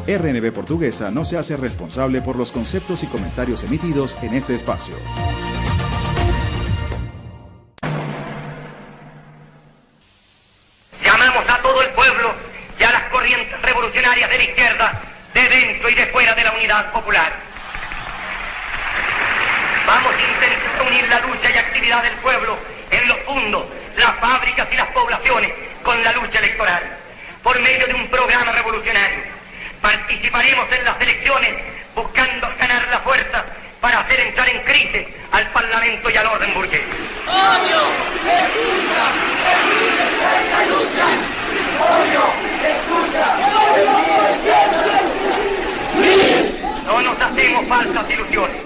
RNB Portuguesa no se hace responsable por los conceptos y comentarios emitidos en este espacio. Llamamos a todo el pueblo y a las corrientes revolucionarias de la izquierda, de dentro y de fuera de la unidad popular. Vamos a intentar unir la lucha y actividad del pueblo en los fundos, las fábricas y las poblaciones con la lucha electoral, por medio de un programa revolucionario. Participaremos en las elecciones buscando ganar la fuerza para hacer entrar en crisis al Parlamento y al orden burgués. ¡Odio! ¡Escucha! ¡Es la lucha! ¡Odio! ¡Escucha! No nos hacemos falsas ilusiones.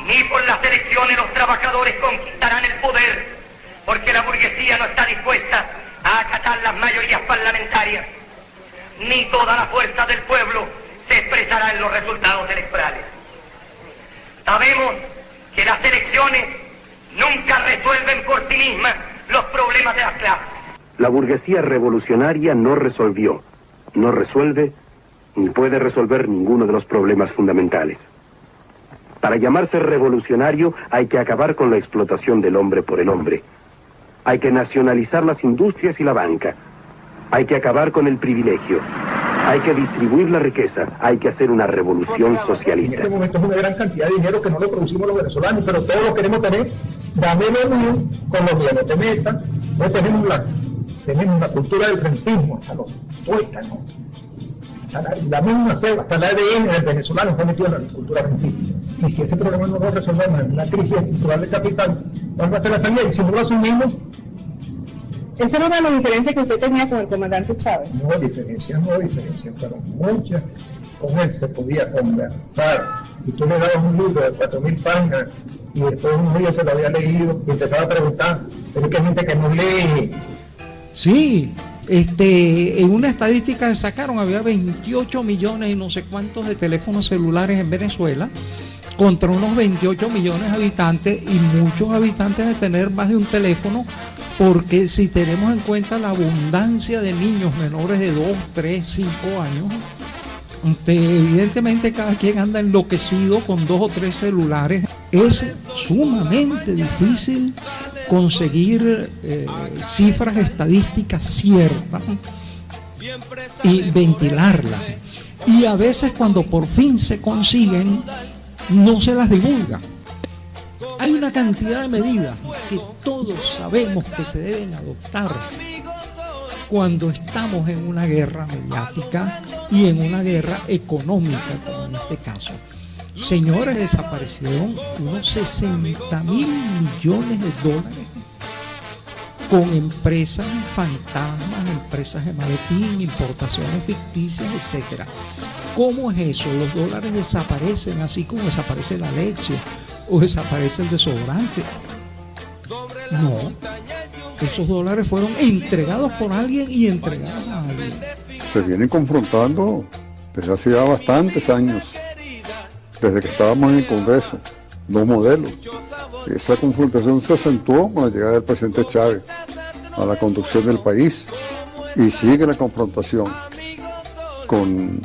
Ni por las elecciones los trabajadores conquistarán el poder, porque la burguesía no está dispuesta a acatar las mayorías parlamentarias. Ni toda la fuerza del pueblo se expresará en los resultados electorales. Sabemos que las elecciones nunca resuelven por sí mismas los problemas de las clases. La burguesía revolucionaria no resolvió, no resuelve, ni puede resolver ninguno de los problemas fundamentales. Para llamarse revolucionario hay que acabar con la explotación del hombre por el hombre. Hay que nacionalizar las industrias y la banca. Hay que acabar con el privilegio. Hay que distribuir la riqueza. Hay que hacer una revolución socialista. En ese momento es una gran cantidad de dinero que no lo producimos los venezolanos, pero todos lo queremos tener. Dame lo mío con lo mío, no te metas. No tenemos la cultura del rentismo, hasta los tuétanos. La misma selva, hasta el ADN del venezolano está metido en la cultura rentista. Y si ese problema no lo resolvemos en una crisis estructural de capital, vamos a hacer la salida. Y si no lo asumimos... ¿Esa era la diferencia que usted tenía con el comandante Chávez? No, diferencias fueron muchas. Con él se podía conversar. Y tú le dabas un libro de 4.000 páginas y después un día se lo había leído y empezaba a preguntar, pero es que hay gente que no lee. Sí, en una estadística que sacaron había 28 millones y no sé cuántos de teléfonos celulares en Venezuela, contra unos 28 millones de habitantes, y muchos habitantes de tener más de un teléfono, porque si tenemos en cuenta la abundancia de niños menores de 2, 3, 5 años, evidentemente cada quien anda enloquecido con 2 o 3 celulares. Es sumamente difícil conseguir cifras estadísticas ciertas y ventilarlas. Y a veces cuando por fin se consiguen, no se las divulga. Hay una cantidad de medidas que todos sabemos que se deben adoptar cuando estamos en una guerra mediática y en una guerra económica, como en este caso. Señores, desaparecieron unos 60.000 millones de dólares con empresas fantasmas, empresas de maletín, importaciones ficticias, etcétera. ¿Cómo es eso? Los dólares desaparecen así como desaparece la leche o desaparece el desodorante. No, esos dólares fueron entregados por alguien y entregados a alguien. Se vienen confrontando desde hace ya bastantes años, desde que estábamos en el Congreso, 2 modelos. Esa confrontación se acentuó con la llegada del presidente Chávez a la conducción del país, y sigue la confrontación con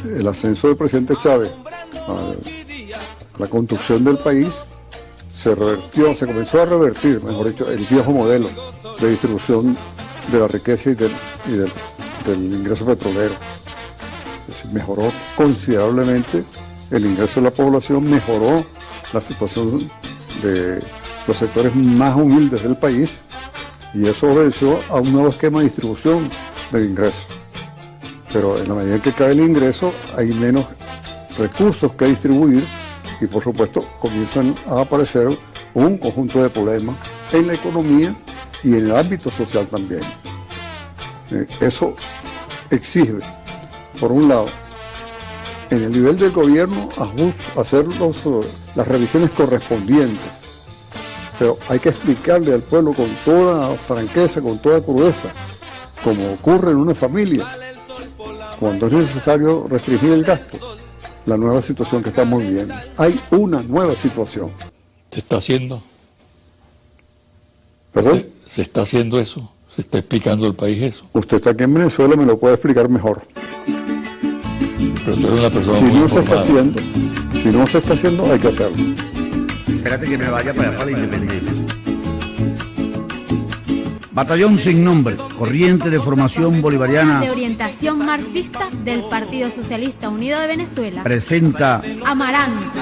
el ascenso del presidente Chávez a la conducción del país. Se comenzó a revertir, mejor dicho, el viejo modelo de distribución de la riqueza y del ingreso petrolero. Mejoró considerablemente el ingreso de la población, mejoró la situación de los sectores más humildes del país, y eso obedeció a un nuevo esquema de distribución del ingreso. Pero en la medida en que cae el ingreso, hay menos recursos que distribuir, y por supuesto comienzan a aparecer un conjunto de problemas en la economía y en el ámbito social también. Eso exige, por un lado, en el nivel del gobierno, hacer las revisiones correspondientes, pero hay que explicarle al pueblo con toda franqueza, con toda crudeza, como ocurre en una familia, cuando es necesario restringir el gasto, la nueva situación que estamos viviendo. Hay una nueva situación. ¿Se está haciendo? ¿Perdón? ¿Se está haciendo eso? ¿Se está explicando al país eso? Usted está aquí en Venezuela, me lo puede explicar mejor. Pero tú eres una persona Si muy no se está informada. haciendo, si no se está haciendo, hay que hacerlo. Espérate que me vaya para la independencia. Batallón sin nombre, corriente de formación bolivariana, de orientación marxista del Partido Socialista Unido de Venezuela, presenta Amaranto,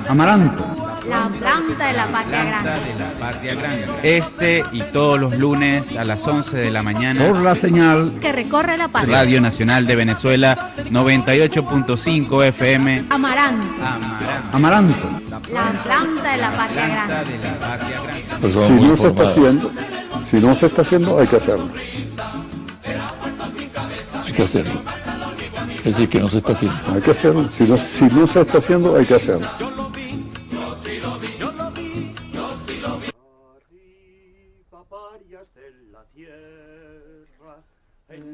Amaranto. la planta de la patria grande. de la patria grande. Este y todos los lunes a las 11 de la mañana Por la señal Que recorre la patria. Radio Nacional de Venezuela 98.5 FM. Amaranto, Amaranto. la planta de la patria Planta grande. de la patria grande. Persona Si muy no se está informada. haciendo, si no se está haciendo, hay que hacerlo. Hay que hacerlo. Es decir, que no se está haciendo. Hay que hacerlo. Si no se está haciendo, hay que hacerlo.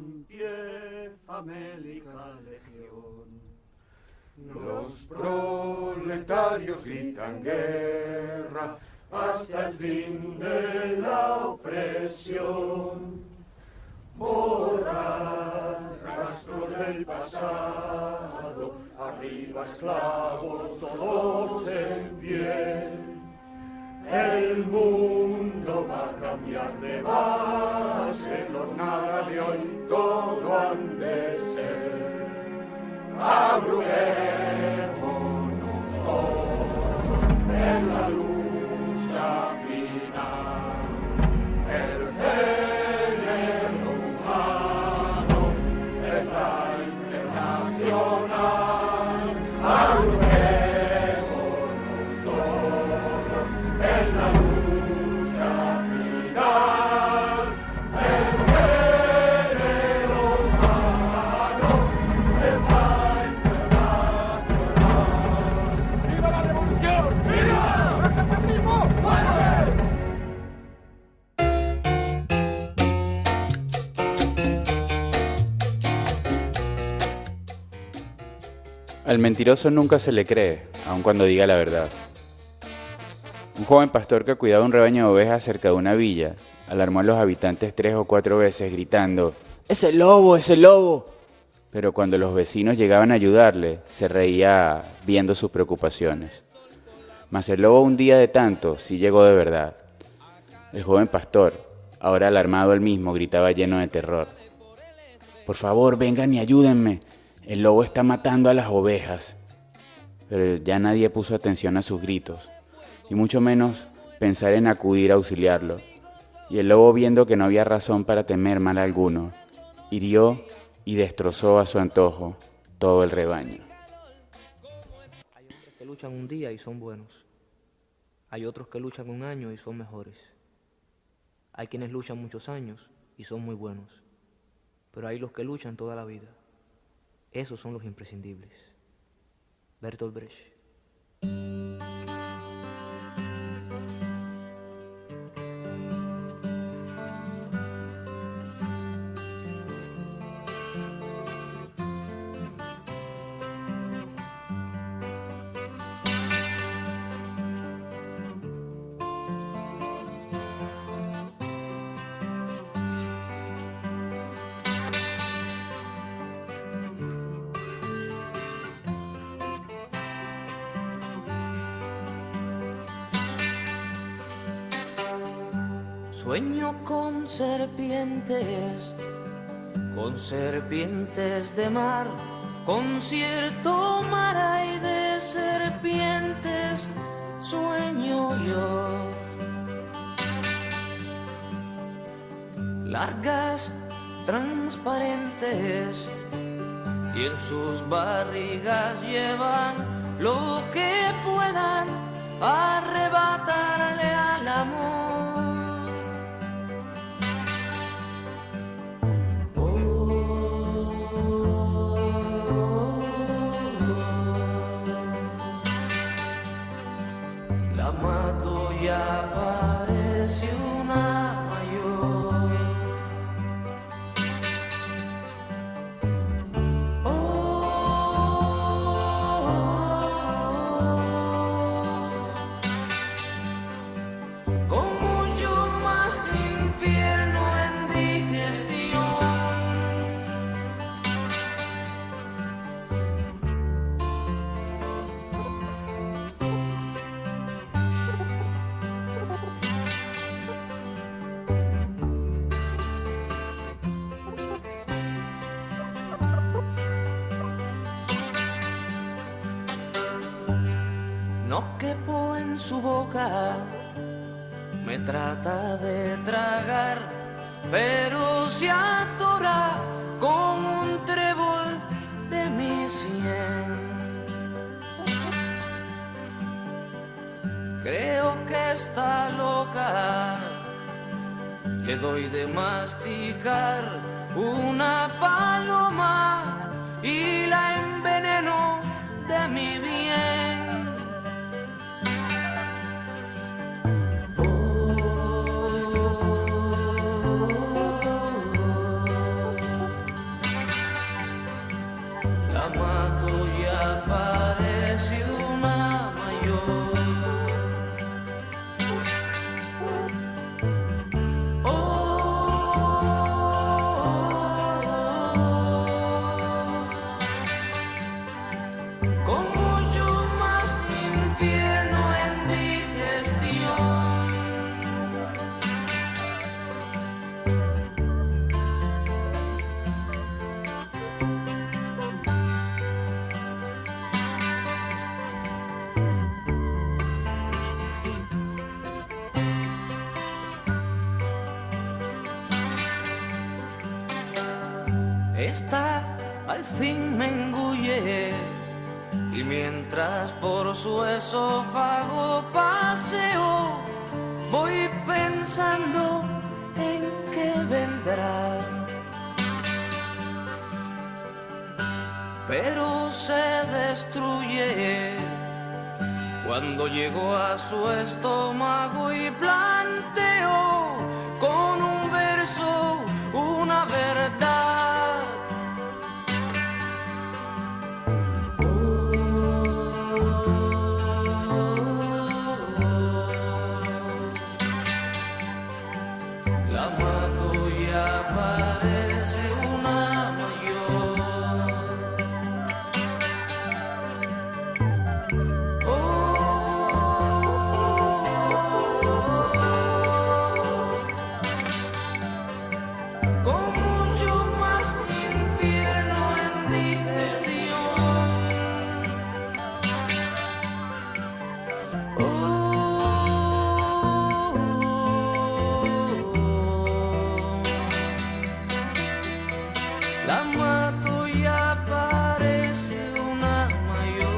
Empieza Mélica Legión. Los proletarios gritan guerra hasta el fin de la opresión. Borrar rastros del pasado, arriba esclavos todos en pie. El mundo va a cambiar de base, los nada de hoy todo han de ser. Arruguémonos todos en la lucha final. El género humano es la internacional. Arruguémonos todos en la lucha final. El género humano es la internacional. ¡Viva la revolución! ¡Viva! ¡El fascismo! ¡Muere! Al mentiroso nunca se le cree, aun cuando diga la verdad. Un joven pastor que cuidaba un rebaño de ovejas cerca de una villa, alarmó a los habitantes 3 o 4 veces gritando, ¡Es el lobo, es el lobo! Pero cuando los vecinos llegaban a ayudarle, se reía viendo sus preocupaciones. Mas el lobo un día de tanto sí llegó de verdad. El joven pastor, ahora alarmado él mismo, gritaba lleno de terror. Por favor, vengan y ayúdenme. El lobo está matando a las ovejas. Pero ya nadie puso atención a sus gritos, y mucho menos pensar en acudir a auxiliarlo. Y el lobo, viendo que no había razón para temer mal alguno, hirió y destrozó a su antojo todo el rebaño. Hay hombres que luchan un día y son buenos. Hay otros que luchan un año y son mejores. Hay quienes luchan muchos años y son muy buenos. Pero hay los que luchan toda la vida. Esos son los imprescindibles. Bertolt Brecht. Sueño con serpientes de mar, concierto mar hay de serpientes, sueño yo. Largas, transparentes, y en sus barrigas llevan lo que puedan arrebatarle al amor. La mato y aparece una mayor. Como no quepo en su boca, me trata de tragar, pero se atora con un trébol de mi sien. Creo que está loca, le doy de masticar una paloma y la enveneno de mi bien. La mato y aparece una mayor. Esta al fin me engulle y mientras por su esófago paseo voy pensando en qué vendrá. Pero se destruye cuando llego a su estómago y planteo con un verso una verdad. La mato y aparece una mayor. Con mucho más infierno en digestión. La mato y aparece una mayor.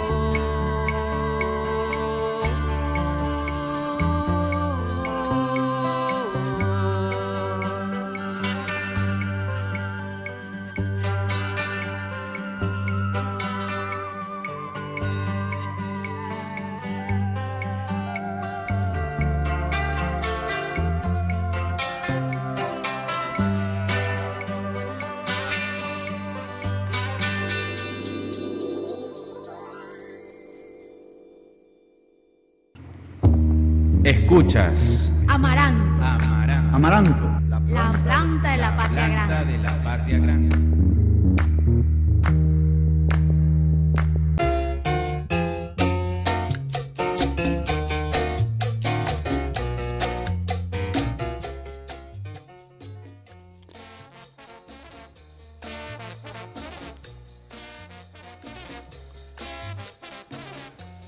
Escuchas Amaranto, Amaranto. la planta de la patria grande. de la patria grande.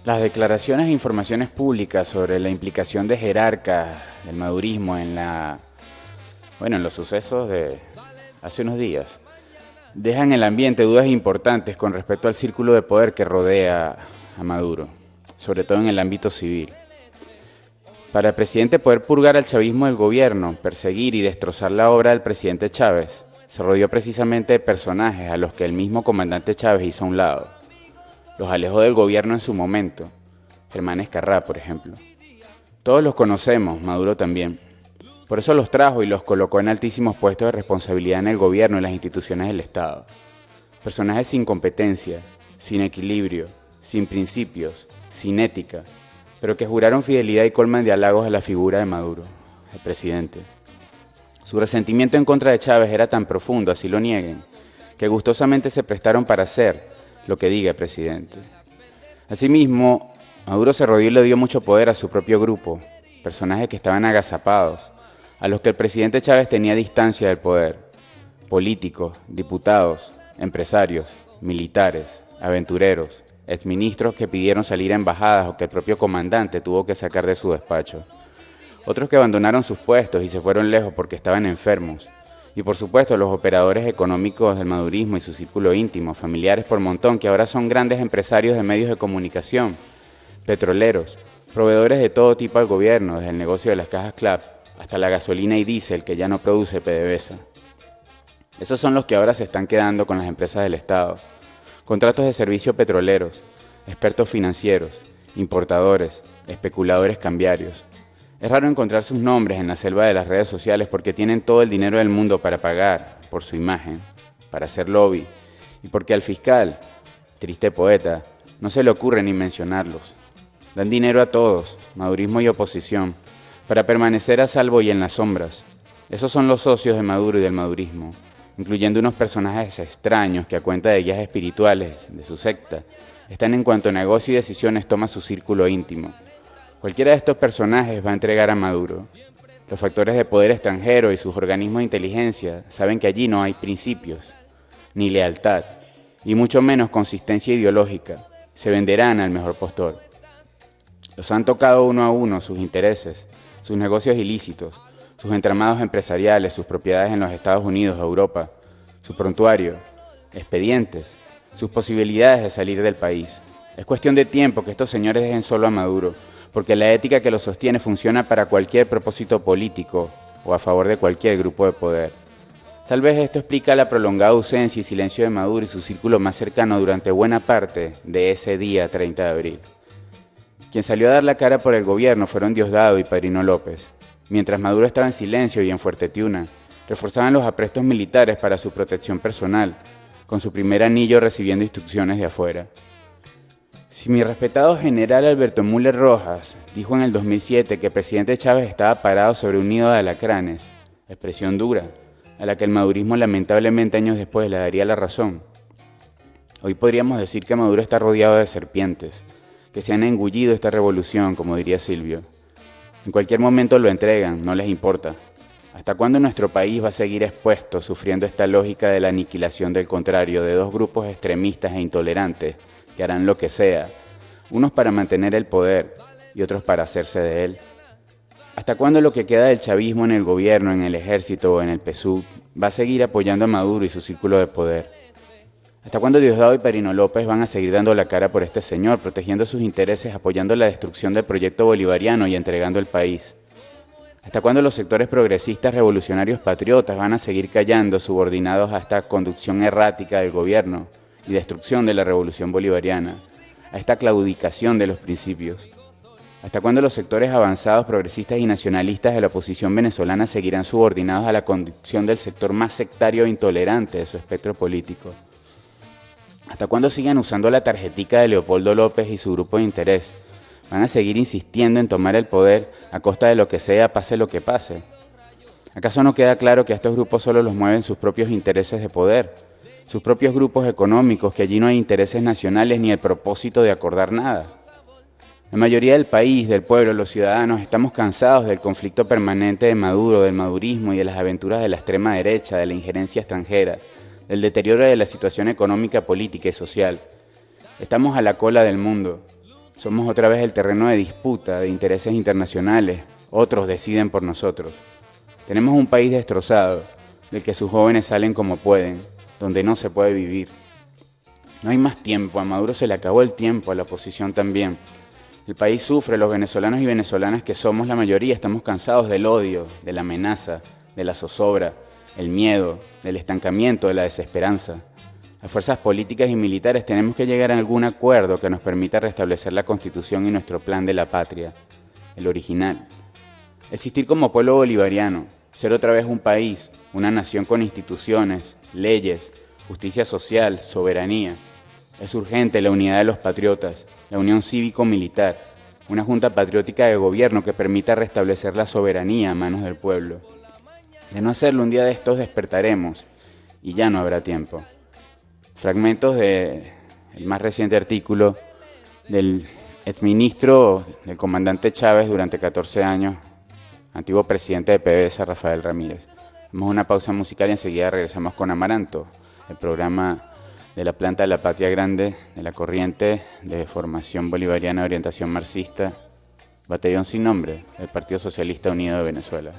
Las declaraciones e informaciones públicas sobre la implicación de jerarcas del madurismo en los sucesos de hace unos días dejan en el ambiente dudas importantes con respecto al círculo de poder que rodea a Maduro, sobre todo en el ámbito civil. Para el presidente poder purgar al chavismo del gobierno, perseguir y destrozar la obra del presidente Chávez, se rodeó precisamente de personajes a los que el mismo comandante Chávez hizo a un lado. Los alejó del gobierno en su momento, Germán Escarrá, por ejemplo. Todos los conocemos, Maduro también. Por eso los trajo y los colocó en altísimos puestos de responsabilidad en el gobierno y las instituciones del Estado. Personajes sin competencia, sin equilibrio, sin principios, sin ética, pero que juraron fidelidad y colman de halagos a la figura de Maduro, el presidente. Su resentimiento en contra de Chávez era tan profundo, así lo nieguen, que gustosamente se prestaron para hacer lo que diga el presidente. Asimismo, Maduro se rodeó y le dio mucho poder a su propio grupo, personajes que estaban agazapados, a los que el presidente Chávez tenía distancia del poder, políticos, diputados, empresarios, militares, aventureros, exministros que pidieron salir a embajadas o que el propio comandante tuvo que sacar de su despacho. Otros que abandonaron sus puestos y se fueron lejos porque estaban enfermos. Y por supuesto los operadores económicos del madurismo y su círculo íntimo, familiares por montón, que ahora son grandes empresarios de medios de comunicación, petroleros, proveedores de todo tipo al gobierno, desde el negocio de las cajas CLAP hasta la gasolina y diésel que ya no produce PDVSA. Esos son los que ahora se están quedando con las empresas del Estado. Contratos de servicio petroleros, expertos financieros, importadores, especuladores cambiarios. Es raro encontrar sus nombres en la selva de las redes sociales porque tienen todo el dinero del mundo para pagar por su imagen, para hacer lobby, y porque al fiscal, triste poeta, no se le ocurre ni mencionarlos. Dan dinero a todos, madurismo y oposición, para permanecer a salvo y en las sombras. Esos son los socios de Maduro y del madurismo, incluyendo unos personajes extraños que a cuenta de guías espirituales de su secta, están en cuanto a negocio y decisiones toma su círculo íntimo. Cualquiera de estos personajes va a entregar a Maduro. Los factores de poder extranjero y sus organismos de inteligencia saben que allí no hay principios, ni lealtad, y mucho menos consistencia ideológica. Se venderán al mejor postor. Los han tocado uno a uno sus intereses, sus negocios ilícitos, sus entramados empresariales, sus propiedades en los Estados Unidos, Europa, su prontuario, expedientes, sus posibilidades de salir del país. Es cuestión de tiempo que estos señores dejen solo a Maduro, porque la ética que lo sostiene funciona para cualquier propósito político o a favor de cualquier grupo de poder. Tal vez esto explica la prolongada ausencia y silencio de Maduro y su círculo más cercano durante buena parte de ese día 30 de abril. Quien salió a dar la cara por el gobierno fueron Diosdado y Padrino López. Mientras Maduro estaba en silencio y en Fuerte Tiuna, reforzaban los aprestos militares para su protección personal, con su primer anillo recibiendo instrucciones de afuera. Si mi respetado general Alberto Müller Rojas dijo en el 2007 que el presidente Chávez estaba parado sobre un nido de alacranes, expresión dura, a la que el madurismo lamentablemente años después le daría la razón, hoy podríamos decir que Maduro está rodeado de serpientes, que se han engullido esta revolución, como diría Silvio. En cualquier momento lo entregan, no les importa. ¿Hasta cuándo nuestro país va a seguir expuesto, sufriendo esta lógica de la aniquilación del contrario, de dos grupos extremistas e intolerantes que harán lo que sea, unos para mantener el poder y otros para hacerse de él? ¿Hasta cuándo lo que queda del chavismo en el gobierno, en el ejército o en el PSUV va a seguir apoyando a Maduro y su círculo de poder? ¿Hasta cuándo Diosdado y Padrino López van a seguir dando la cara por este señor, protegiendo sus intereses, apoyando la destrucción del proyecto bolivariano y entregando el país? ¿Hasta cuándo los sectores progresistas, revolucionarios, patriotas van a seguir callando, subordinados a esta conducción errática del gobierno y destrucción de la revolución bolivariana, a esta claudicación de los principios? ¿Hasta cuándo los sectores avanzados, progresistas y nacionalistas de la oposición venezolana seguirán subordinados a la conducción del sector más sectario e intolerante de su espectro político? ¿Hasta cuándo sigan usando la tarjetica de Leopoldo López y su grupo de interés? ¿Van a seguir insistiendo en tomar el poder a costa de lo que sea, pase lo que pase? ¿Acaso no queda claro que a estos grupos solo los mueven sus propios intereses de poder? Sus propios grupos económicos, que allí no hay intereses nacionales ni el propósito de acordar nada. La mayoría del país, del pueblo, los ciudadanos, estamos cansados del conflicto permanente de Maduro, del madurismo y de las aventuras de la extrema derecha, de la injerencia extranjera, del deterioro de la situación económica, política y social. Estamos a la cola del mundo. Somos otra vez el terreno de disputa, de intereses internacionales. Otros deciden por nosotros. Tenemos un país destrozado, del que sus jóvenes salen como pueden, donde no se puede vivir. No hay más tiempo, a Maduro se le acabó el tiempo, a la oposición también. El país sufre, los venezolanos y venezolanas que somos la mayoría estamos cansados del odio, de la amenaza, de la zozobra, el miedo, del estancamiento, de la desesperanza. Las fuerzas políticas y militares tenemos que llegar a algún acuerdo que nos permita restablecer la Constitución y nuestro plan de la patria, el original. Existir como pueblo bolivariano, ser otra vez un país, una nación con instituciones, leyes, justicia social, soberanía. Es urgente la unidad de los patriotas, la unión cívico-militar, una junta patriótica de gobierno que permita restablecer la soberanía a manos del pueblo. De no hacerlo, un día de estos despertaremos y ya no habrá tiempo. Fragmentos del más reciente artículo del exministro del comandante Chávez durante 14 años, antiguo presidente de PDVSA, Rafael Ramírez. Hacemos una pausa musical y enseguida regresamos con Amaranto, el programa de la planta de la Patria Grande, de la corriente de formación bolivariana de orientación marxista, Batallón Sin Nombre, del Partido Socialista Unido de Venezuela.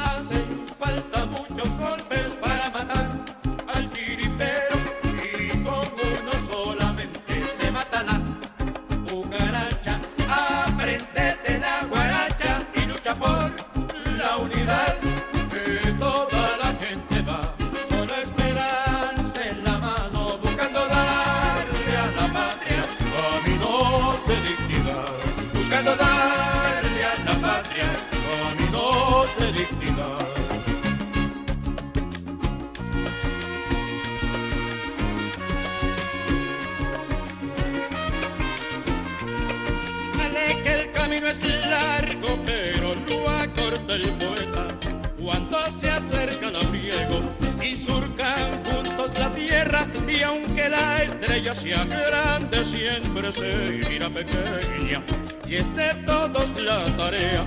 Hacen falta muchos golpes para matar al chiripero y con uno solamente se mata la cucaracha. Aprendete la guaracha y lucha por la unidad, que toda la gente va con la esperanza en la mano, buscando darle a la patria caminos de dignidad, buscando darle a la patria caminos de dignidad. Dale que el camino es largo, pero lo acorta el poeta cuando se acerca el abriego y surcan juntos la tierra, y aunque la estrella sea grande, siempre se mira pequeña, y es de todos la tarea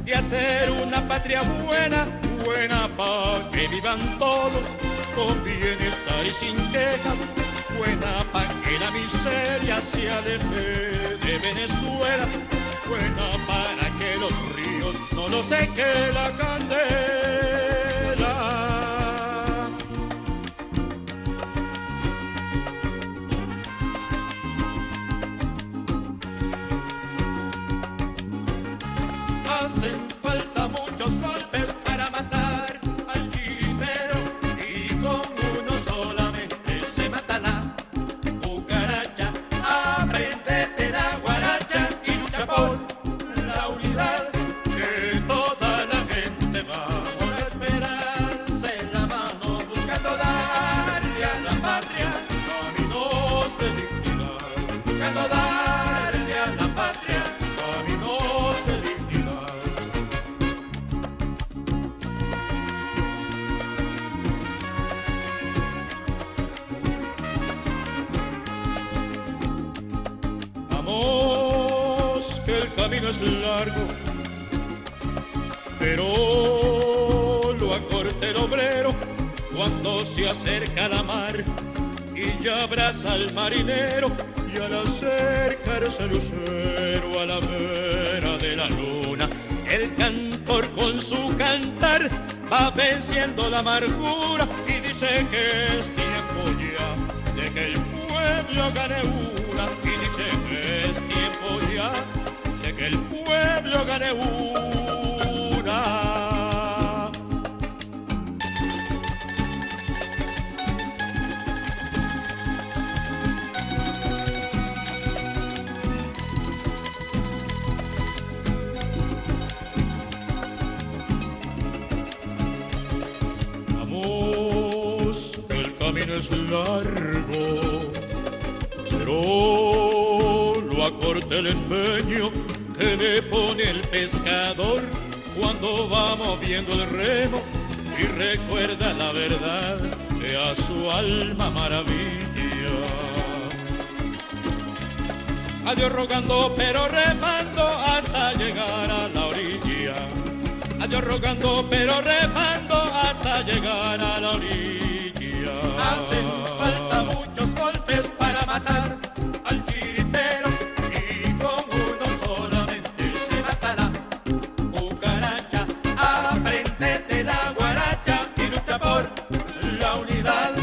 de hacer una patria buena, buena para que vivan todos con bienestar y sin quejas, buena para que la miseria se aleje de Venezuela, buena para que los ríos no los seque la candela. Hacen falta muchos golpes para matar al chiripero y con uno solamente se mata la cucaracha. Aprendete la guaracha y lucha por la unidad, que toda la gente va con la esperanza en la mano, buscando darle a la patria caminos de dignidad, buscando darle a la patria caminos de dignidad. Vamos, que el camino es largo, pero lo acorta el obrero cuando se acerca la mar y ya abraza al marinero, y al acercarse el lucero a la vera de la luna, el cantor con su cantar va venciendo la amargura y dice que es tiempo ya de que el pueblo gane una, y dice que es tiempo ya de que el pueblo gane una. Vamos, el camino es largo, pero lo acorta el empeño que le pone el pescador cuando va moviendo el remo y recuerda la verdad que a su alma maravilla. Adiós rogando pero remando hasta llegar a la orilla. Adiós rogando pero remando hasta llegar a la orilla. Hacen falta muchos golpes para matar al chiripero y con uno solamente se mata la cucaracha. Aprendete la guaracha y lucha por la unidad,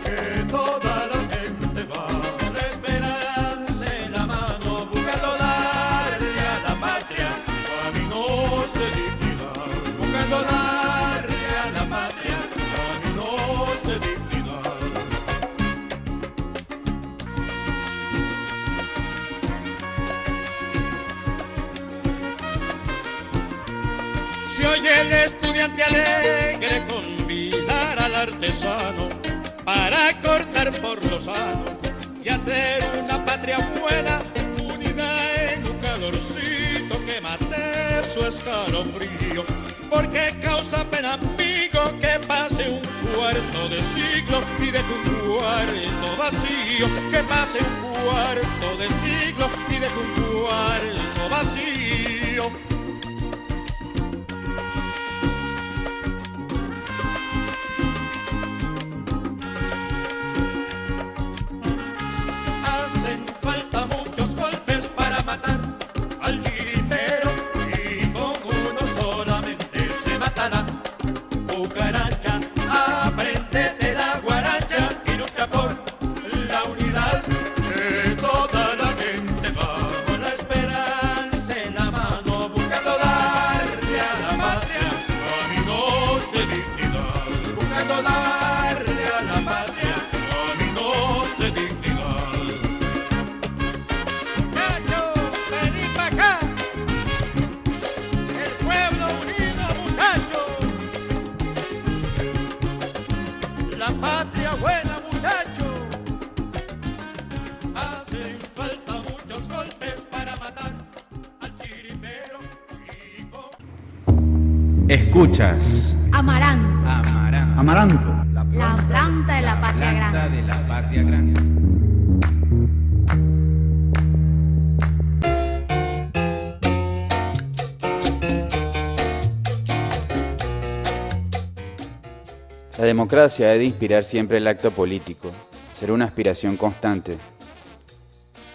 que toda la gente va con la esperanza en la mano, buscando darle a la patria caminos de dignidad, buscando darle a la patria caminos de dignidad. Se oye el estudiante alegre convidar al artesano para cortar por lo sano y hacer una patria buena, unida en un calorcito que mate su escalofrío, porque causa pena amigo vacío, que pase un cuarto de siglo y deje un cuarto vacío, que pase un cuarto de siglo y deje un cuarto vacío. Hacen falta muchos golpes para matar al tiritero y con uno solamente se matará. Cucaracha, apréndete la guaracha y lucha por la unidad de toda la gente. Va con la esperanza en la mano, buscando darle a la patria caminos de dignidad, buscando darle a la patria caminos de dignidad. Muchachos, vení pa' acá, el pueblo unido, muchachos. La patria buena, muchachos. Hacen falta muchos golpes para matar al chiripero. Escuchas Amaranto, Amaranto. la planta de la patria grande. de la patria grande. La democracia debe inspirar siempre el acto político, ser una aspiración constante.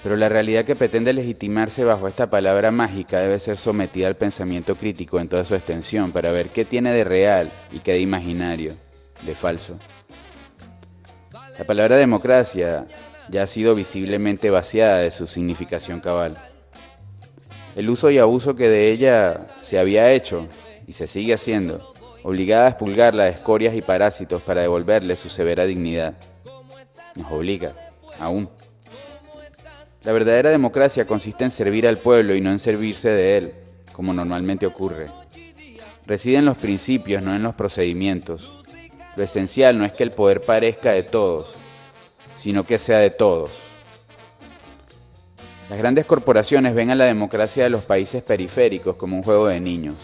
Pero la realidad que pretende legitimarse bajo esta palabra mágica debe ser sometida al pensamiento crítico en toda su extensión para ver qué tiene de real y qué de imaginario, de falso. La palabra democracia ya ha sido visiblemente vaciada de su significación cabal. El uso y abuso que de ella se había hecho y se sigue haciendo, obligada a expulgarla de escorias y parásitos para devolverle su severa dignidad. Nos obliga, aún. La verdadera democracia consiste en servir al pueblo y no en servirse de él, como normalmente ocurre. Reside en los principios, no en los procedimientos. Lo esencial no es que el poder parezca de todos, sino que sea de todos. Las grandes corporaciones ven a la democracia de los países periféricos como un juego de niños.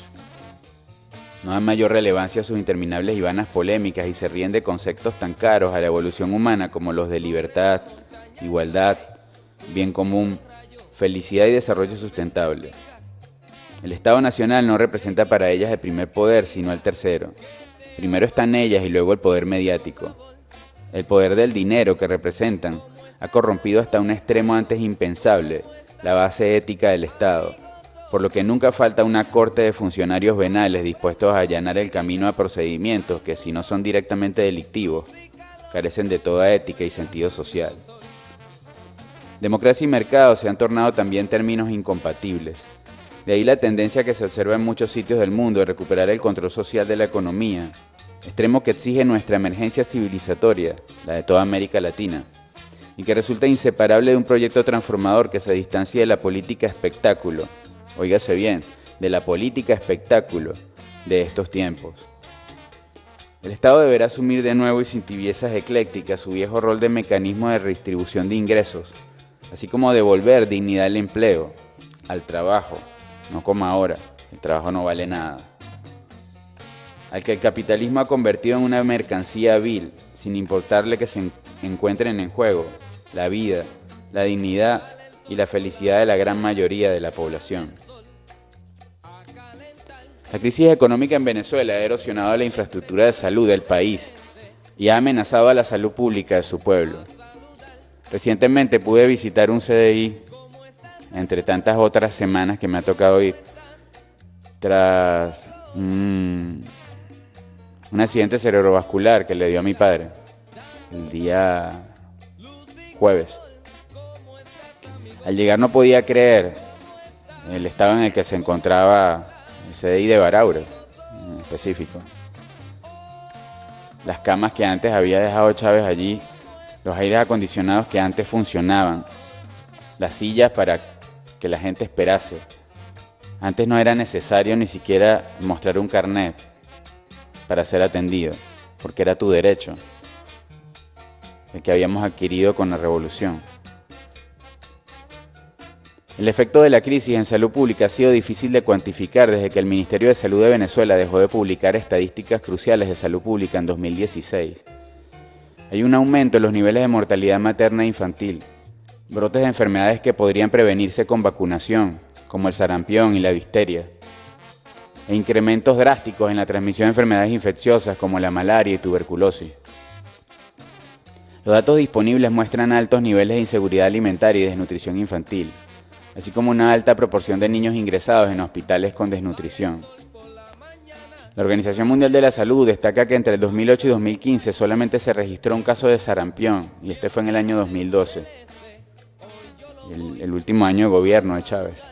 No dan mayor relevancia a sus interminables y vanas polémicas y se ríen de conceptos tan caros a la evolución humana como los de libertad, igualdad, bien común, felicidad y desarrollo sustentable. El Estado Nacional no representa para ellas el primer poder, sino el tercero. Primero están ellas y luego el poder mediático. El poder del dinero que representan ha corrompido hasta un extremo antes impensable la base ética del Estado, por lo que nunca falta una corte de funcionarios venales dispuestos a allanar el camino a procedimientos que, si no son directamente delictivos, carecen de toda ética y sentido social. Democracia y mercado se han tornado también términos incompatibles. De ahí la tendencia que se observa en muchos sitios del mundo de recuperar el control social de la economía, extremo que exige nuestra emergencia civilizatoria, la de toda América Latina, y que resulta inseparable de un proyecto transformador que se distancie de la política espectáculo, óigase bien, de la política espectáculo de estos tiempos. El Estado deberá asumir de nuevo y sin tibiezas eclécticas su viejo rol de mecanismo de redistribución de ingresos, así como devolver dignidad al empleo, al trabajo, no como ahora, el trabajo no vale nada. Al que el capitalismo ha convertido en una mercancía vil, sin importarle que se encuentren en juego la vida, la dignidad y la felicidad de la gran mayoría de la población. La crisis económica en Venezuela ha erosionado la infraestructura de salud del país y ha amenazado a la salud pública de su pueblo. Recientemente pude visitar un CDI, entre tantas otras semanas que me ha tocado ir, tras un accidente cerebrovascular que le dio a mi padre el día jueves. Al llegar no podía creer el estado en el que se encontraba el CDI de Baraure, en específico. Las camas que antes había dejado Chávez allí, los aires acondicionados que antes funcionaban, las sillas para que la gente esperase. Antes no era necesario ni siquiera mostrar un carnet para ser atendido, porque era tu derecho, el que habíamos adquirido con la revolución. El efecto de la crisis en salud pública ha sido difícil de cuantificar desde que el Ministerio de Salud de Venezuela dejó de publicar estadísticas cruciales de salud pública en 2016. Hay un aumento en los niveles de mortalidad materna e infantil, brotes de enfermedades que podrían prevenirse con vacunación, como el sarampión y la difteria, e incrementos drásticos en la transmisión de enfermedades infecciosas como la malaria y tuberculosis. Los datos disponibles muestran altos niveles de inseguridad alimentaria y desnutrición infantil, así como una alta proporción de niños ingresados en hospitales con desnutrición. La Organización Mundial de la Salud destaca que entre el 2008 y 2015 solamente se registró un caso de sarampión, y este fue en el año 2012, el último año de gobierno de Chávez.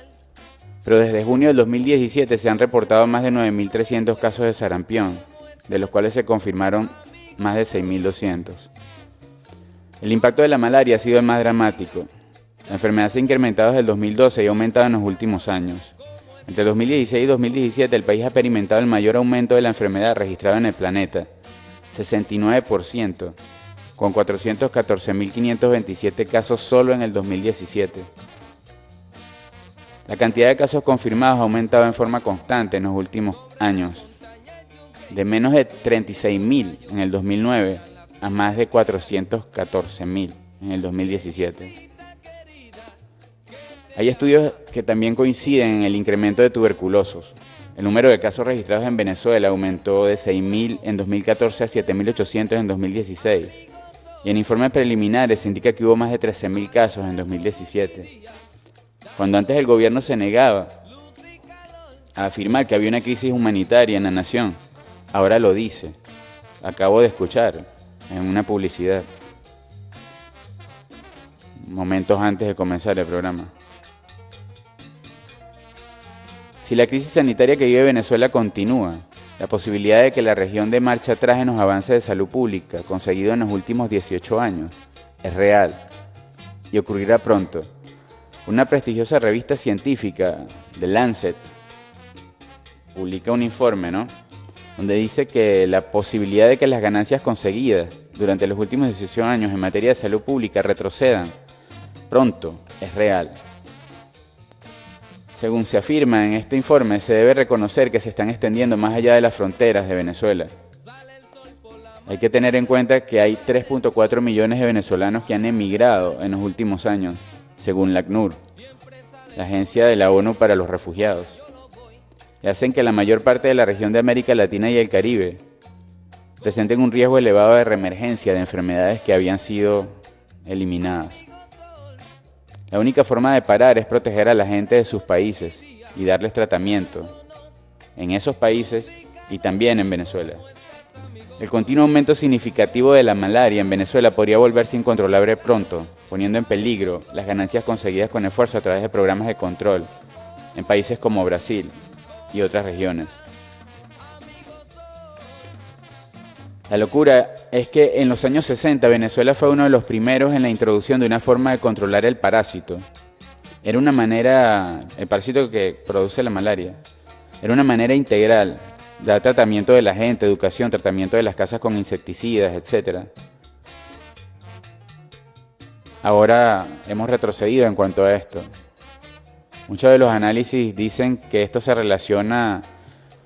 Pero desde junio del 2017 se han reportado más de 9.300 casos de sarampión, de los cuales se confirmaron más de 6.200. El impacto de la malaria ha sido el más dramático. La enfermedad se ha incrementado desde el 2012 y ha aumentado en los últimos años. Entre 2016 y 2017 el país ha experimentado el mayor aumento de la enfermedad registrado en el planeta, 69%, con 414.527 casos solo en el 2017. La cantidad de casos confirmados ha aumentado en forma constante en los últimos años, de menos de 36.000 en el 2009 a más de 414.000 en el 2017. Hay estudios que también coinciden en el incremento de tuberculosos. El número de casos registrados en Venezuela aumentó de 6.000 en 2014 a 7.800 en 2016. Y en informes preliminares se indica que hubo más de 13.000 casos en 2017. Cuando antes el gobierno se negaba a afirmar que había una crisis humanitaria en la nación, ahora lo dice. Acabo de escuchar en una publicidad, momentos antes de comenzar el programa. Si la crisis sanitaria que vive Venezuela continúa, la posibilidad de que la región dé marcha atrás en los avances de salud pública conseguidos en los últimos 18 años es real y ocurrirá pronto. Una prestigiosa revista científica, The Lancet, publica un informe, donde dice que la posibilidad de que las ganancias conseguidas durante los últimos 18 años en materia de salud pública retrocedan pronto es real. Según se afirma en este informe, se debe reconocer que se están extendiendo más allá de las fronteras de Venezuela. Hay que tener en cuenta que hay 3.4 millones de venezolanos que han emigrado en los últimos años, según la ACNUR, la Agencia de la ONU para los Refugiados, y hacen que la mayor parte de la región de América Latina y el Caribe presenten un riesgo elevado de reemergencia de enfermedades que habían sido eliminadas. La única forma de parar es proteger a la gente de sus países y darles tratamiento en esos países y también en Venezuela. El continuo aumento significativo de la malaria en Venezuela podría volverse incontrolable pronto, poniendo en peligro las ganancias conseguidas con esfuerzo a través de programas de control en países como Brasil y otras regiones. La locura es que en los años 60 Venezuela fue uno de los primeros en la introducción de una forma de controlar el parásito. Era una manera, el parásito que produce la malaria, era una manera integral, dar tratamiento de la gente, educación, tratamiento de las casas con insecticidas, etc. Ahora hemos retrocedido en cuanto a esto. Muchos de los análisis dicen que esto se relaciona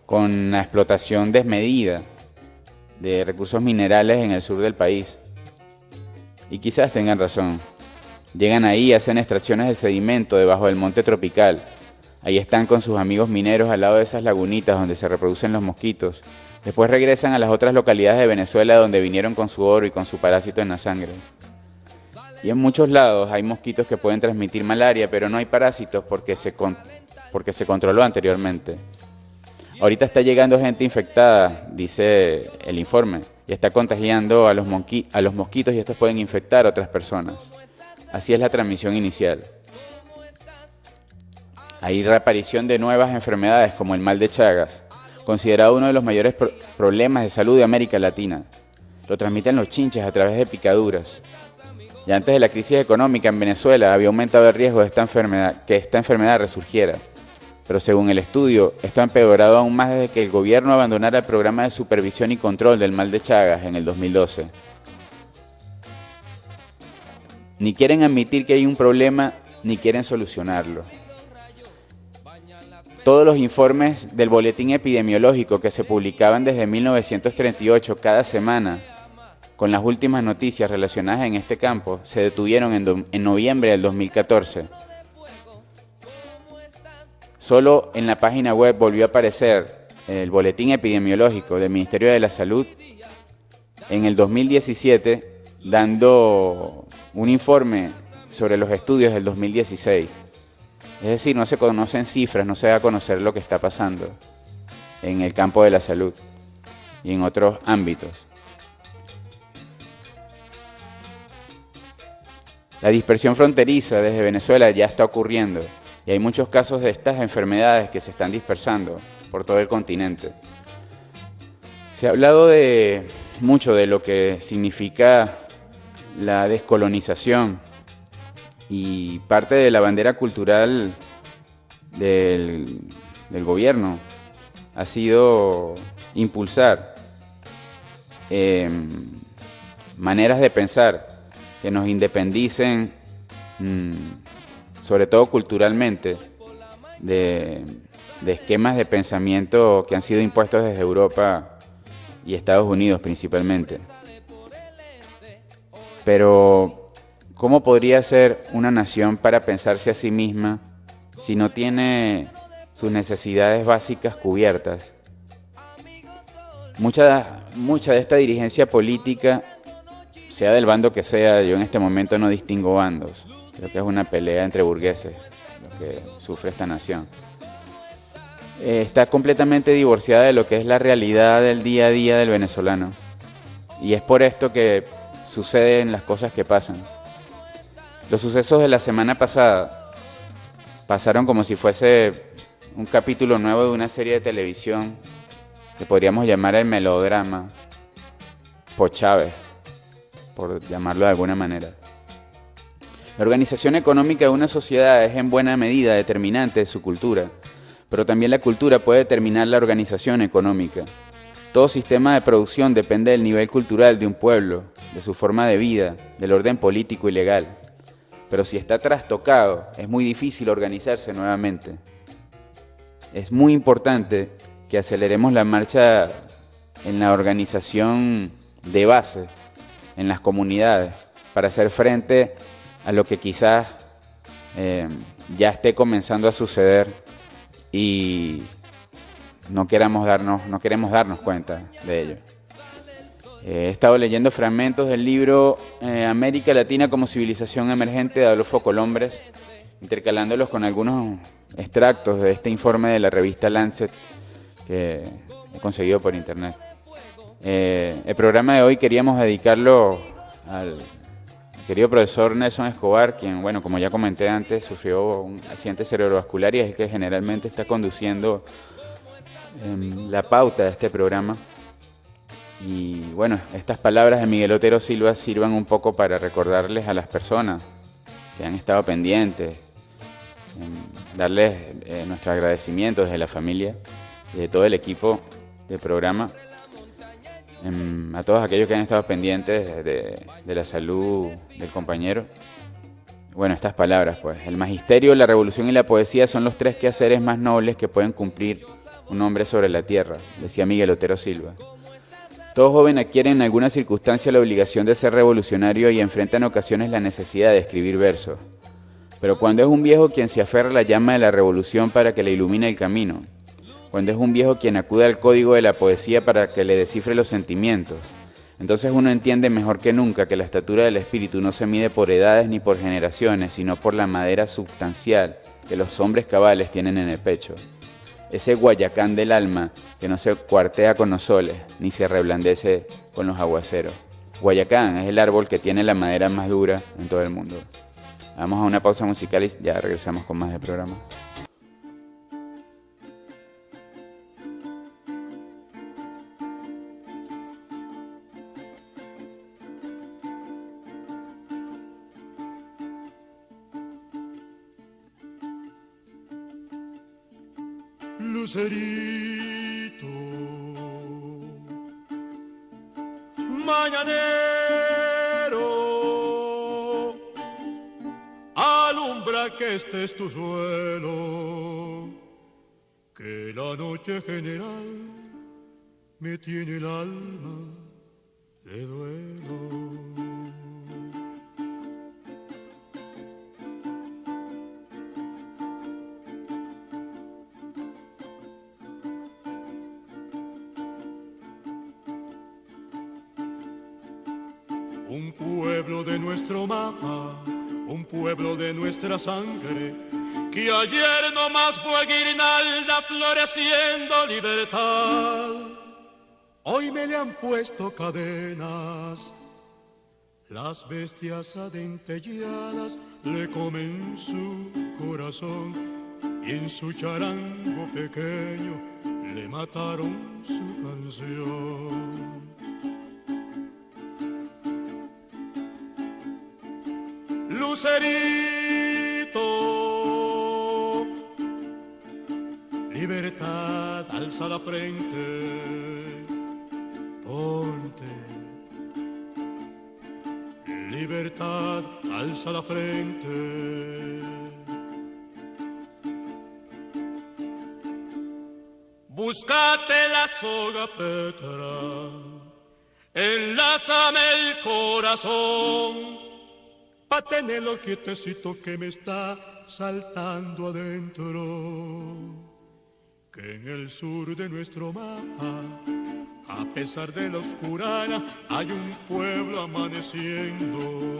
con la explotación desmedida de recursos minerales en el sur del país. Y quizás tengan razón. Llegan ahí, hacen extracciones de sedimento debajo del monte tropical. Ahí están con sus amigos mineros al lado de esas lagunitas donde se reproducen los mosquitos. Después regresan a las otras localidades de Venezuela donde vinieron con su oro y con su parásito en la sangre. Y en muchos lados hay mosquitos que pueden transmitir malaria, pero no hay parásitos porque se controló anteriormente. Ahorita está llegando gente infectada, dice el informe, y está contagiando a los mosquitos y estos pueden infectar a otras personas. Así es la transmisión inicial. Hay reaparición de nuevas enfermedades como el mal de Chagas, considerado uno de los mayores problemas de salud de América Latina. Lo transmiten los chinches a través de picaduras. Ya antes de la crisis económica en Venezuela había aumentado el riesgo de que esta enfermedad resurgiera. Pero según el estudio, esto ha empeorado aún más desde que el gobierno abandonara el programa de supervisión y control del mal de Chagas en el 2012. Ni quieren admitir que hay un problema ni quieren solucionarlo. Todos los informes del boletín epidemiológico que se publicaban desde 1938 cada semana, con las últimas noticias relacionadas en este campo, se detuvieron en noviembre del 2014. Solo en la página web volvió a aparecer el boletín epidemiológico del Ministerio de la Salud en el 2017, dando un informe sobre los estudios del 2016. Es decir, no se conocen cifras, no se da a conocer lo que está pasando en el campo de la salud y en otros ámbitos. La dispersión fronteriza desde Venezuela ya está ocurriendo y hay muchos casos de estas enfermedades que se están dispersando por todo el continente. Se ha hablado mucho de lo que significa la descolonización, y parte de la bandera cultural del gobierno ha sido impulsar maneras de pensar que nos independicen, sobre todo culturalmente, de esquemas de pensamiento que han sido impuestos desde Europa y Estados Unidos principalmente. Pero ¿cómo podría ser una nación para pensarse a sí misma si no tiene sus necesidades básicas cubiertas? Mucha de esta dirigencia política, sea del bando que sea, yo en este momento no distingo bandos. Creo que es una pelea entre burgueses lo que sufre esta nación. Está completamente divorciada de lo que es la realidad del día a día del venezolano. Y es por esto que suceden las cosas que pasan. Los sucesos de la semana pasada pasaron como si fuese un capítulo nuevo de una serie de televisión que podríamos llamar el melodrama por Chávez, por llamarlo de alguna manera. La organización económica de una sociedad es en buena medida determinante de su cultura, pero también la cultura puede determinar la organización económica. Todo sistema de producción depende del nivel cultural de un pueblo, de su forma de vida, del orden político y legal. Pero si está trastocado, es muy difícil organizarse nuevamente. Es muy importante que aceleremos la marcha en la organización de base, en las comunidades, para hacer frente a lo que quizás ya esté comenzando a suceder y no queremos darnos cuenta de ello. He estado leyendo fragmentos del libro América Latina como civilización emergente de Adolfo Colombres, intercalándolos con algunos extractos de este informe de la revista Lancet que he conseguido por internet. El programa de hoy queríamos dedicarlo al querido profesor Nelson Escobar, quien, bueno, como ya comenté antes, sufrió un accidente cerebrovascular y es el que generalmente está conduciendo la pauta de este programa. Y bueno, estas palabras de Miguel Otero Silva sirvan un poco para recordarles a las personas que han estado pendientes, darles nuestro agradecimiento desde la familia y de todo el equipo del programa, a todos aquellos que han estado pendientes de la salud del compañero. Bueno, estas palabras, pues: el magisterio, la revolución y la poesía son los tres quehaceres más nobles que pueden cumplir un hombre sobre la tierra, decía Miguel Otero Silva. Todo joven adquiere en alguna circunstancia la obligación de ser revolucionario y enfrenta en ocasiones la necesidad de escribir versos. Pero cuando es un viejo quien se aferra a la llama de la revolución para que le ilumine el camino, cuando es un viejo quien acude al código de la poesía para que le descifre los sentimientos, entonces uno entiende mejor que nunca que la estatura del espíritu no se mide por edades ni por generaciones, sino por la madera substancial que los hombres cabales tienen en el pecho. Ese Guayacán del alma que no se cuartea con los soles, ni se reblandece con los aguaceros. Guayacán es el árbol que tiene la madera más dura en todo el mundo. Vamos a una pausa musical y ya regresamos con más del programa. Lucerito mañanero, alumbra que este es tu suelo, que la noche general me tiene el alma de duelo. Un pueblo de nuestro mapa, un pueblo de nuestra sangre, que ayer nomás fue guirnalda floreciendo libertad. Hoy me le han puesto cadenas, las bestias adentelladas le comen su corazón, y en su charango pequeño le mataron su canción. Lucerito, libertad, alza la frente, ponte. Libertad, alza la frente. Búscate la soga Petra, enlázame el corazón, pa' tenerlo quietecito que me está saltando adentro. Que en el sur de nuestro mapa, a pesar de la oscurana, hay un pueblo amaneciendo.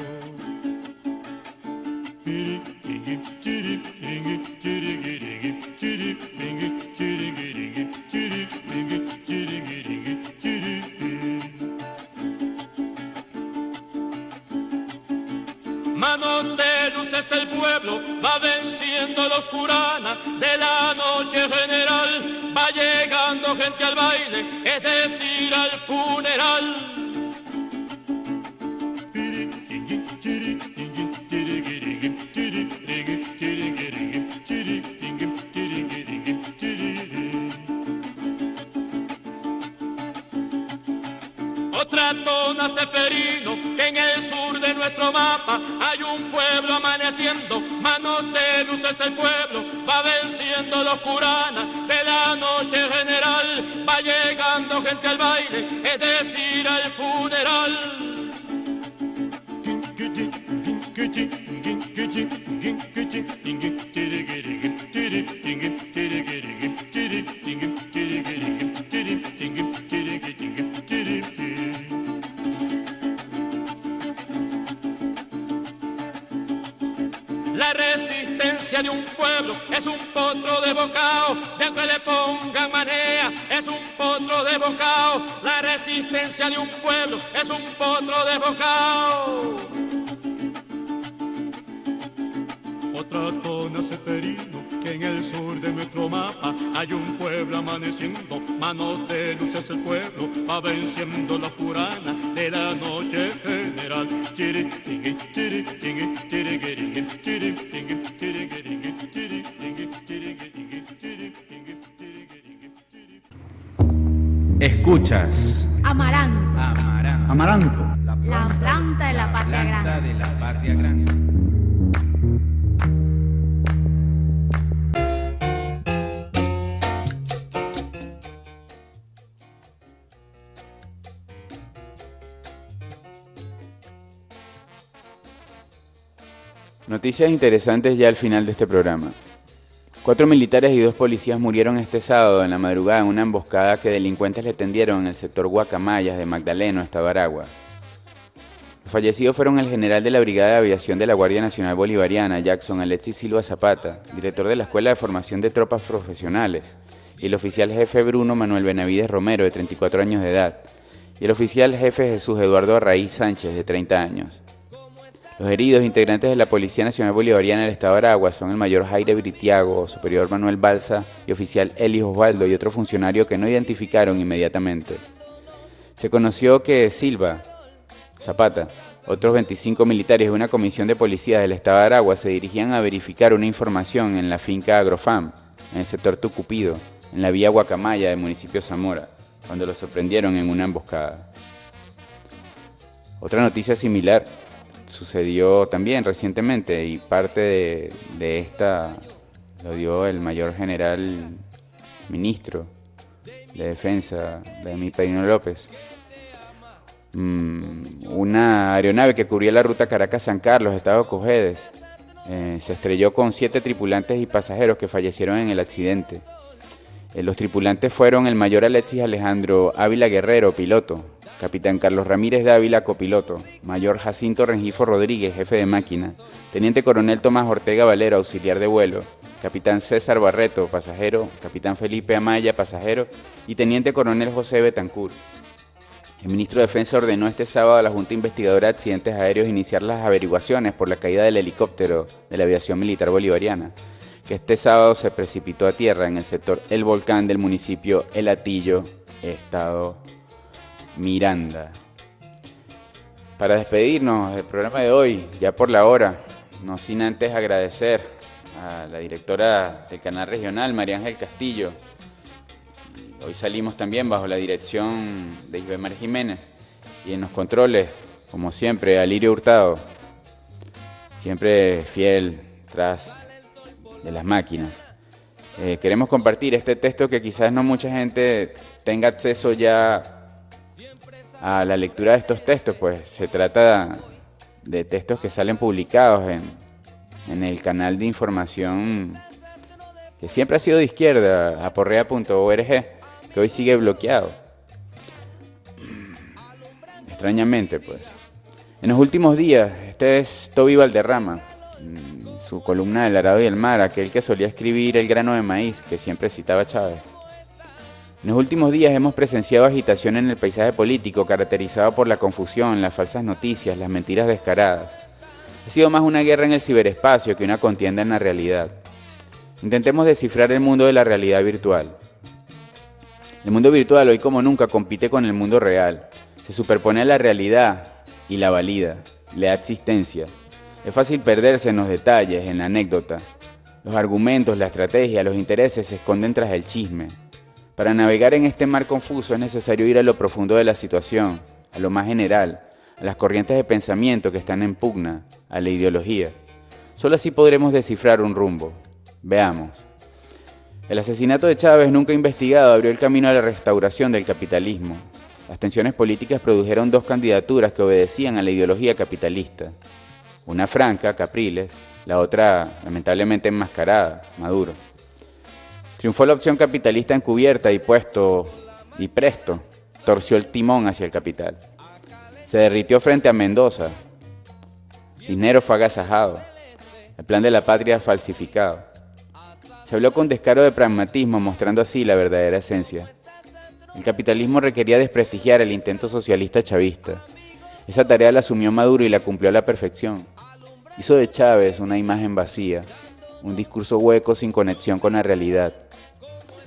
Manos de luces el pueblo va venciendo la oscurana de la noche general, va llegando gente al baile, es decir al funeral. Otra tona Ceferino, que en el sur de nuestro mapa hay un pueblo amaneciendo, manos de luces el pueblo va venciendo la oscurana de la noche general, va llegando gente al baile, es decir al funeral. La resistencia de un pueblo es un potro de bocao, de aunque le pongan manea, es un potro de bocao. La resistencia de un pueblo es un potro de bocao. Otra tona Ceferino, que en el sur de nuestro mapa hay un pueblo amaneciendo, manos de luces el pueblo va venciendo la oscurana de la noche general. Escuchas Amaranto, Amaranto. la planta de la patria grande. de la patria grande. Noticias interesantes ya al final de este programa. 4 militares y 2 policías murieron este sábado en la madrugada en una emboscada que delincuentes le tendieron en el sector Guacamayas de Magdaleno, Estado Aragua. Los fallecidos fueron el general de la Brigada de Aviación de la Guardia Nacional Bolivariana, Jackson Alexis Silva Zapata, director de la Escuela de Formación de Tropas Profesionales, y el oficial jefe Bruno Manuel Benavides Romero, de 34 años de edad, y el oficial jefe Jesús Eduardo Arraiz Sánchez, de 30 años. Los heridos, integrantes de la Policía Nacional Bolivariana del Estado de Aragua, son el mayor Jaire Britiago, superior Manuel Balsa y oficial Elis Osvaldo y otro funcionario que no identificaron inmediatamente. Se conoció que Silva, Zapata, otros 25 militares de una comisión de policía del Estado de Aragua se dirigían a verificar una información en la finca Agrofam, en el sector Tucupido, en la vía Guacamaya del municipio Zamora, cuando los sorprendieron en una emboscada. Otra noticia similar: sucedió también recientemente y parte de esta lo dio el mayor general ministro de Defensa, Vladimir Padrino López. Una aeronave que cubría la ruta Caracas-San Carlos, estado Cojedes, se estrelló con 7 tripulantes y pasajeros que fallecieron en el accidente. Los tripulantes fueron el mayor Alexis Alejandro Ávila Guerrero, piloto, capitán Carlos Ramírez de Ávila, copiloto, mayor Jacinto Rengifo Rodríguez, jefe de máquina, teniente coronel Tomás Ortega Valero, auxiliar de vuelo, capitán César Barreto, pasajero, capitán Felipe Amaya, pasajero, y teniente coronel José Betancourt. El ministro de Defensa ordenó este sábado a la Junta Investigadora de Accidentes Aéreos iniciar las averiguaciones por la caída del helicóptero de la aviación militar bolivariana, que este sábado se precipitó a tierra en el sector El Volcán del municipio El Hatillo, estado Miranda. Para despedirnos del programa de hoy, ya por la hora, no sin antes agradecer a la directora del canal regional, María Ángel Castillo. Hoy salimos también bajo la dirección de Isbemar Jiménez y en los controles, como siempre, Alirio Hurtado, siempre fiel tras de las máquinas. Queremos compartir este texto que quizás no mucha gente tenga acceso ya a la lectura de estos textos, pues se trata de textos que salen publicados en el canal de información que siempre ha sido de izquierda, aporrea.org, que hoy sigue bloqueado. Extrañamente, pues. En los últimos días, este es Toby Valderrama, su columna del Arado y el Mar, aquel que solía escribir El grano de maíz, que siempre citaba a Chávez. En los últimos días hemos presenciado agitación en el paisaje político caracterizado por la confusión, las falsas noticias, las mentiras descaradas. Ha sido más una guerra en el ciberespacio que una contienda en la realidad. Intentemos descifrar el mundo de la realidad virtual. El mundo virtual hoy como nunca compite con el mundo real. Se superpone a la realidad y la valida, le da existencia. Es fácil perderse en los detalles, en la anécdota. Los argumentos, la estrategia, los intereses se esconden tras el chisme. Para navegar en este mar confuso es necesario ir a lo profundo de la situación, a lo más general, a las corrientes de pensamiento que están en pugna, a la ideología. Solo así podremos descifrar un rumbo. Veamos. El asesinato de Chávez, nunca investigado, abrió el camino a la restauración del capitalismo. Las tensiones políticas produjeron 2 candidaturas que obedecían a la ideología capitalista. Una franca, Capriles, la otra lamentablemente enmascarada, Maduro. Triunfó la opción capitalista encubierta y presto torció el timón hacia el capital. Se derritió frente a Mendoza. Cisneros fue agasajado. El plan de la patria falsificado. Se habló con descaro de pragmatismo, mostrando así la verdadera esencia. El capitalismo requería desprestigiar el intento socialista chavista. Esa tarea la asumió Maduro y la cumplió a la perfección. Hizo de Chávez una imagen vacía, un discurso hueco sin conexión con la realidad.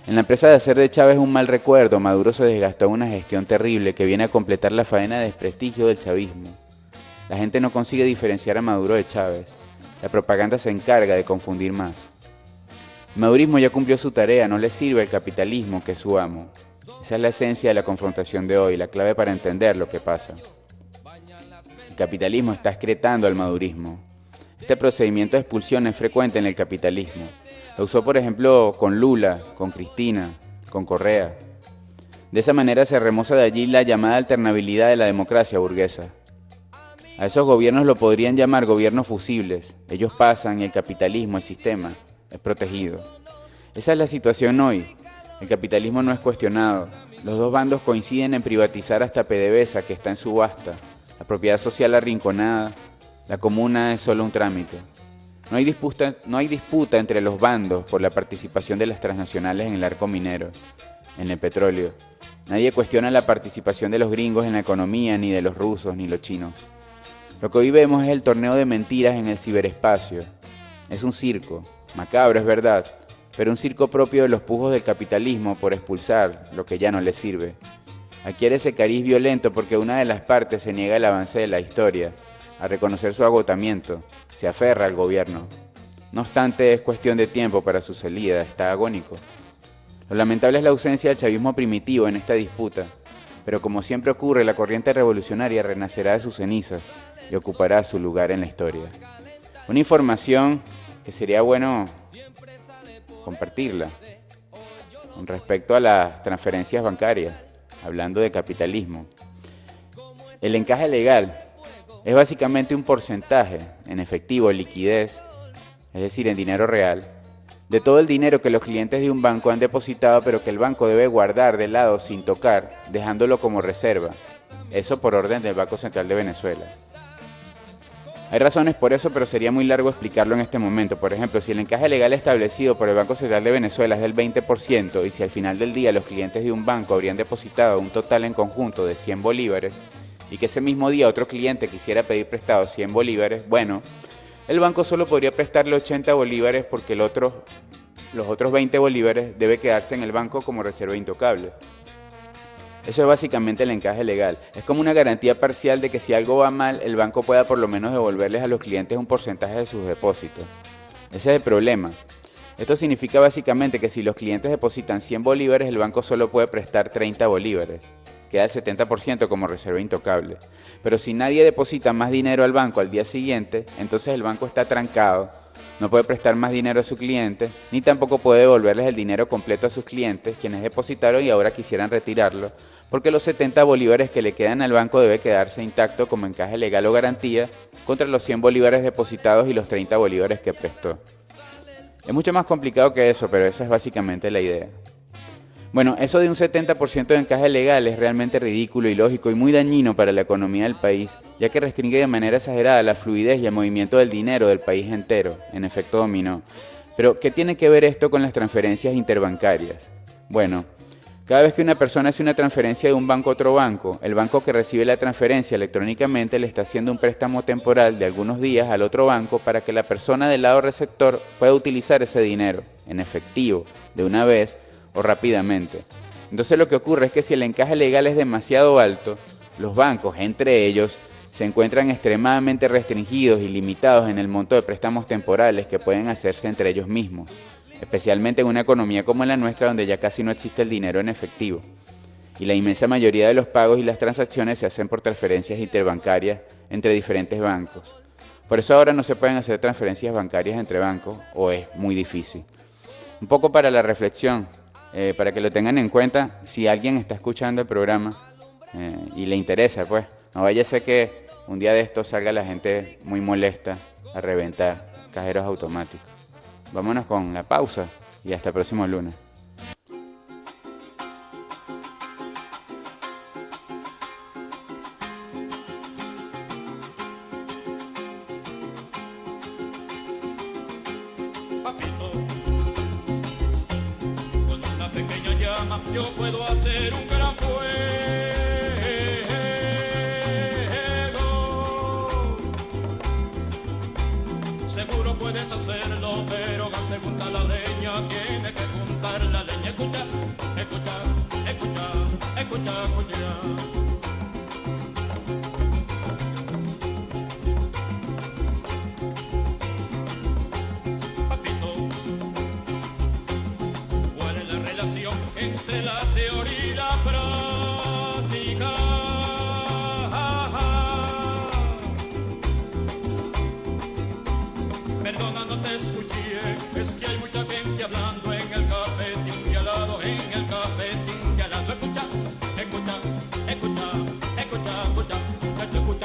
En la empresa de hacer de Chávez un mal recuerdo, Maduro se desgastó en una gestión terrible que viene a completar la faena de desprestigio del chavismo. La gente no consigue diferenciar a Maduro de Chávez. La propaganda se encarga de confundir más. El madurismo ya cumplió su tarea, no le sirve el capitalismo, que es su amo. Esa es la esencia de la confrontación de hoy, la clave para entender lo que pasa. El capitalismo está excretando al madurismo. Este procedimiento de expulsión es frecuente en el capitalismo. Lo usó, por ejemplo, con Lula, con Cristina, con Correa. De esa manera se remoza de allí la llamada alternabilidad de la democracia burguesa. A esos gobiernos lo podrían llamar gobiernos fusibles. Ellos pasan y el capitalismo, el sistema, es protegido. Esa es la situación hoy. El capitalismo no es cuestionado. Los 2 bandos coinciden en privatizar hasta PDVSA, que está en subasta. La propiedad social arrinconada. La comuna es solo un trámite. No hay disputa entre los bandos por la participación de las transnacionales en el arco minero, en el petróleo. Nadie cuestiona la participación de los gringos en la economía, ni de los rusos, ni los chinos. Lo que hoy vemos es el torneo de mentiras en el ciberespacio. Es un circo, macabro es verdad, pero un circo propio de los pujos del capitalismo por expulsar lo que ya no le sirve. Adquiere ese cariz violento porque una de las partes se niega el avance de la historia, a reconocer su agotamiento, se aferra al gobierno. No obstante, es cuestión de tiempo para su salida, está agónico. Lo lamentable es la ausencia del chavismo primitivo en esta disputa. Pero como siempre ocurre, la corriente revolucionaria renacerá de sus cenizas y ocupará su lugar en la historia. Una información que sería bueno compartirla con respecto a las transferencias bancarias, hablando de capitalismo. El encaje legal es básicamente un porcentaje en efectivo, liquidez, es decir, en dinero real, de todo el dinero que los clientes de un banco han depositado, pero que el banco debe guardar de lado sin tocar, dejándolo como reserva. Eso por orden del Banco Central de Venezuela. Hay razones por eso, pero sería muy largo explicarlo en este momento. Por ejemplo, si el encaje legal establecido por el Banco Central de Venezuela es del 20%, y si al final del día los clientes de un banco habrían depositado un total en conjunto de 100 bolívares, y que ese mismo día otro cliente quisiera pedir prestado 100 bolívares, bueno, el banco solo podría prestarle 80 bolívares porque los otros 20 bolívares debe quedarse en el banco como reserva intocable. Eso es básicamente el encaje legal. Es como una garantía parcial de que si algo va mal, el banco pueda por lo menos devolverles a los clientes un porcentaje de sus depósitos. Ese es el problema. Esto significa básicamente que si los clientes depositan 100 bolívares, el banco solo puede prestar 30 bolívares. Queda el 70% como reserva intocable. Pero si nadie deposita más dinero al banco al día siguiente, entonces el banco está trancado, no puede prestar más dinero a su cliente, ni tampoco puede devolverles el dinero completo a sus clientes, quienes depositaron y ahora quisieran retirarlo, porque los 70 bolívares que le quedan al banco debe quedarse intacto como encaje legal o garantía contra los 100 bolívares depositados y los 30 bolívares que prestó. Es mucho más complicado que eso, pero esa es básicamente la idea. Bueno, eso de un 70% de encaje legal es realmente ridículo, ilógico y muy dañino para la economía del país, ya que restringe de manera exagerada la fluidez y el movimiento del dinero del país entero, en efecto dominó. Pero, ¿qué tiene que ver esto con las transferencias interbancarias? Bueno, cada vez que una persona hace una transferencia de un banco a otro banco, el banco que recibe la transferencia electrónicamente le está haciendo un préstamo temporal de algunos días al otro banco para que la persona del lado receptor pueda utilizar ese dinero, en efectivo, de una vez, o rápidamente. Entonces lo que ocurre es que si el encaje legal es demasiado alto, los bancos, entre ellos, se encuentran extremadamente restringidos y limitados en el monto de préstamos temporales que pueden hacerse entre ellos mismos, especialmente en una economía como la nuestra donde ya casi no existe el dinero en efectivo. Y la inmensa mayoría de los pagos y las transacciones se hacen por transferencias interbancarias entre diferentes bancos. Por eso ahora no se pueden hacer transferencias bancarias entre bancos o es muy difícil. Un poco para la reflexión. Para que lo tengan en cuenta, si alguien está escuchando el programa y le interesa, pues, no vaya a ser que un día de esto salga la gente muy molesta a reventar cajeros automáticos. Vámonos con la pausa y hasta el próximo lunes. Yo puedo hacer un gran fuego. Seguro puedes hacerlo, pero antes junta la leña, tiene que juntar la leña. Escucha, escucha, escucha, escucha, escucha. Entre la teoría y la práctica, perdona no te escuché, es que hay mucha gente hablando en el cafetín de al lado, en el cafetín de al lado. Escucha, escucha, escucha, escucha, escucha, escucha,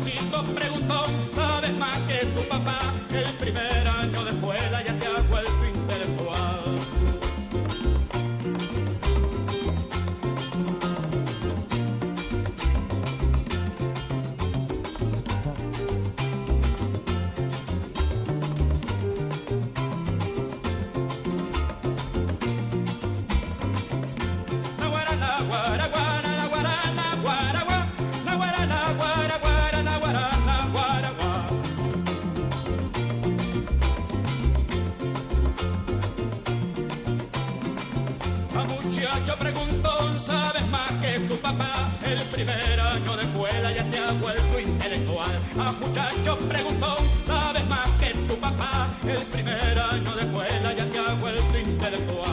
Juancito preguntó, ¿sabes más que tu papá? El primer año de escuela ya te ha vuelto intelectual. Muchacho preguntó, ¿sabes más que tu papá? El primer año de escuela ya te ha vuelto intelectual. A muchacho preguntó, ¿sabes más que tu papá? El primer año de escuela ya te ha vuelto intelectual.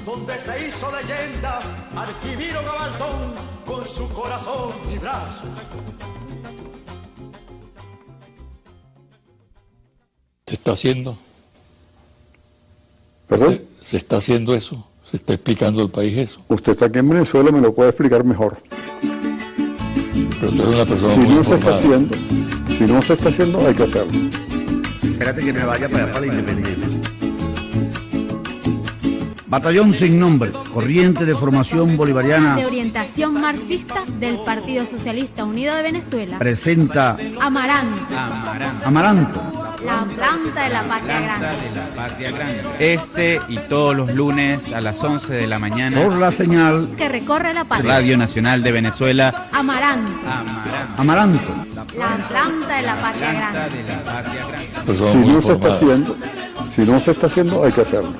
Donde se hizo leyenda Arquimiro Gabaldón con su corazón y brazos. ¿Se está haciendo? ¿Perdón? ¿Se está haciendo eso? ¿Se está explicando al país eso? Usted está aquí en Venezuela, me lo puede explicar mejor. Pero tú eres una persona Si muy no se está informada. haciendo, si no se está haciendo, hay que hacerlo. Espérate que me vaya para allá, para la Independencia. Batallón sin nombre, corriente de formación bolivariana, De orientación marxista del Partido Socialista Unido de Venezuela. presenta Amaranto, Amaranto. la planta de la patria grande. De la patria grande. Este y todos los lunes a las 11 de la mañana. Por la señal Que recorre la patria. Radio Nacional de Venezuela. Amaranto, Amaranto. la planta de la patria grande. De la patria grande. Persona Si muy no se está informada. haciendo, si no se está haciendo, hay que hacerlo.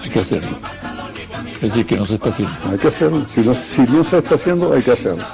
Hay que hacerlo. Es decir, que no se está haciendo. Hay que hacerlo. Si no se está haciendo, hay que hacerlo.